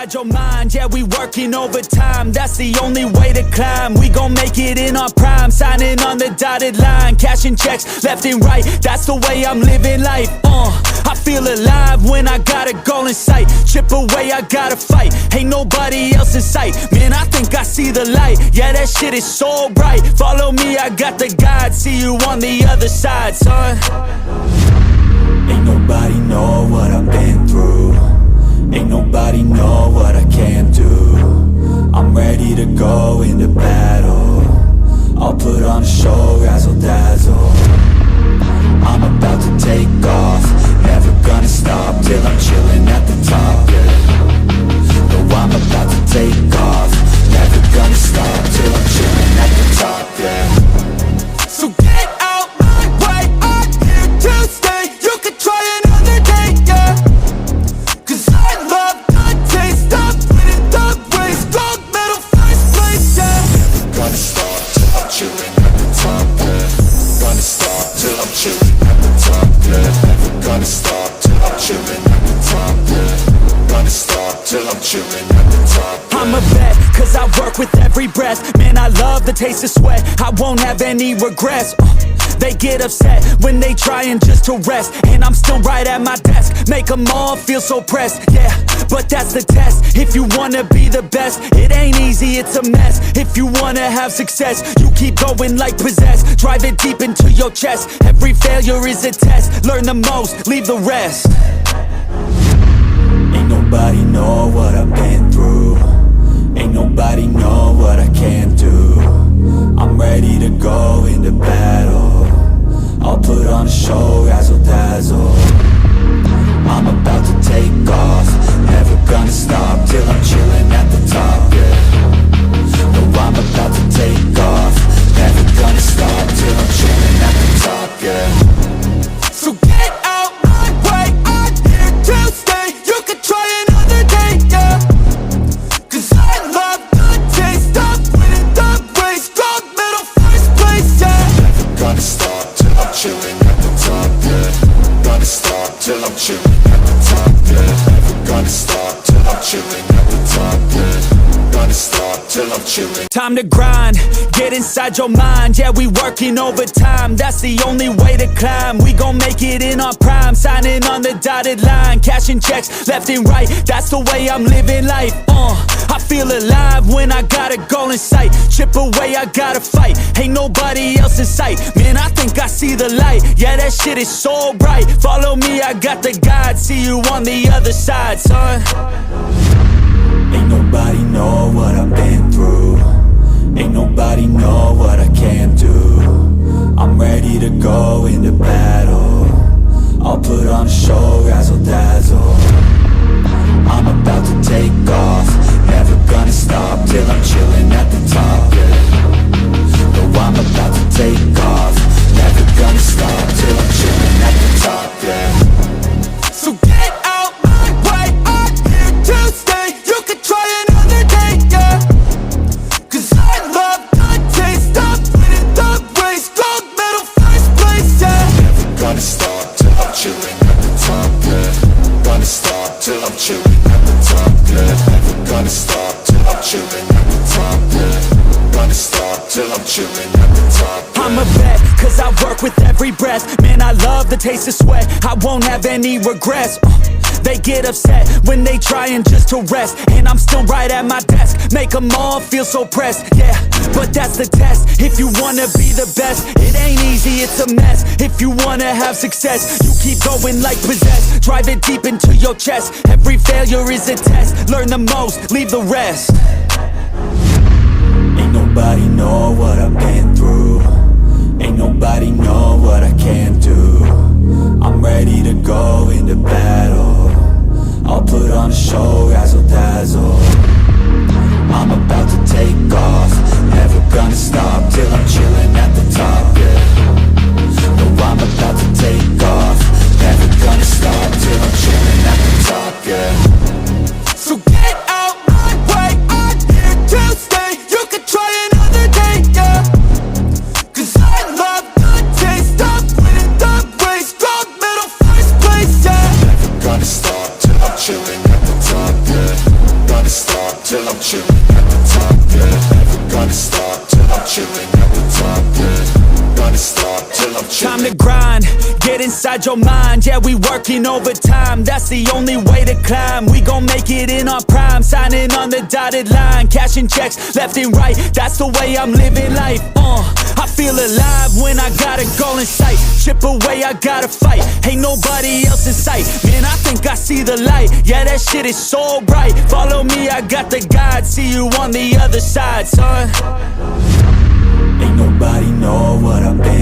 inside your mind. Yeah, we working overtime, that's the only way to climb. We gon' make it in our prime, signing on the dotted line, cashing checks left and right, that's the way I'm living life. I feel alive when I got a goal in sight. Chip away, I gotta fight, ain't nobody else in sight. Man, I think I see the light, yeah, that shit is so bright. Follow me, I got the guide, see you on the other side, son. Ain't nobody know what I've been through, ain't nobody know what I can do. I'm ready to go into battle, I'll put on a show, razzle dazzle. I'm about to take off, never gonna stop till I'm chilling at the top, yeah. No, I'm about to take off, never gonna stop till I'm chilling at the top, yeah. So get out my way, I'm here to stay. You could try another day, yeah. Cause I love the taste of winning the race. Gold medal, first place, yeah. Never gonna stop till I'm chilling at the top, yeah. Gonna stop till I'm chilling at the top, yeah. Never gonna stop till I'm chilling at the top, yeah. Gonna stop till I'm chilling at the top, yeah. I'm a vet, cause I work with every breath. Man, I love the taste of sweat, I won't have any regrets. They get upset when they trying just to rest, and I'm still right at my desk, make them all feel so pressed. Yeah, but that's the test, if you wanna be the best. It ain't easy, it's a mess. If you wanna have success, you keep going like possessed. Drive it deep into your chest, every failure is a test. Learn the most, leave the rest. Ain't nobody know what I've been through, ain't nobody know what I can do. I'm ready to go into battle, I'll put on a show, razzle dazzle. I'm about to take off, never gonna stop till I'm chilling at the top, yeah. No, I'm about to take off, never gonna stop till I'm chilling at the top, yeah. So get out my way, I'm here to stay. You could try another day, yeah. Cause I love the taste of winning the race. Gold medal, first place, yeah. Never gonna stop till I'm chilling at the top, yeah. Gonna stop till I'm chilling at the top, yeah. Never gonna stop till I'm chilling at the top, yeah. Gonna stop till I'm chilling. Time to grind, get inside your mind. Yeah, we working overtime, that's the only way to climb. We gon' make it in our prime, signing on the dotted line, cashing checks left and right, that's the way I'm living life. I feel alive when I got a goal in sight. Chip away, I gotta fight, ain't nobody else in sight. Man, I think I see the light, yeah, that shit is so bright. Follow me, I got the guide, see you on the other side, son. Ain't nobody know what I've been through, ain't nobody know what I can do. I'm ready to go into battle, I'll put on a show, razzle dazzle. I'm about to take off, never gonna stop till I'm chilling at the top, yeah. No, I'm about to take off, never gonna stop till I'm chilling at the top, yeah. So get out my way, I'm here to stay. You could try another day, yeah. Cause I love the taste of winning the race. Gold medal, first place, yeah. Never gonna stop till I'm chilling at the top, yeah. Gonna stop till I'm chilling at the top, yeah. Never gonna stop till I'm chilling at the top, yeah. Gonna stop till I'm chilling at the top, yeah. I'm a vet, cause I work with every breath. Man, I love the taste of sweat, I won't have any regrets. They get upset when they trying just to rest, and I'm still right at my desk, make them all feel so pressed. Yeah, but that's the test, if you wanna be the best. It ain't easy, it's a mess. If you wanna have success, you keep going like possessed. Drive it deep into your chest, every failure is a test. Learn the most, leave the rest. Ain't nobody know what I've been through, ain't nobody know what I can do. I'm ready to go into battle, I'll put on a show, razzle dazzle. I'm about to take off, never gonna stop till I'm chilling at the top, yeah. No, I'm about to take off, never gonna stop till I'm chilling at the top, yeah. So get out my way, I'm here to stay. You could try another day, yeah. Time to grind, get inside your mind. Yeah, we working overtime, that's the only way to climb. We gon' make it in our prime, signing on the dotted line, cashing checks left and right, that's the way I'm living life. I feel alive when I got a goal in sight. Chip away, I gotta fight, ain't nobody else in sight. Man, I think I see the light, yeah, that shit is so bright. Follow me, I got the guide, see you on the other side, son. Ain't nobody know what I've been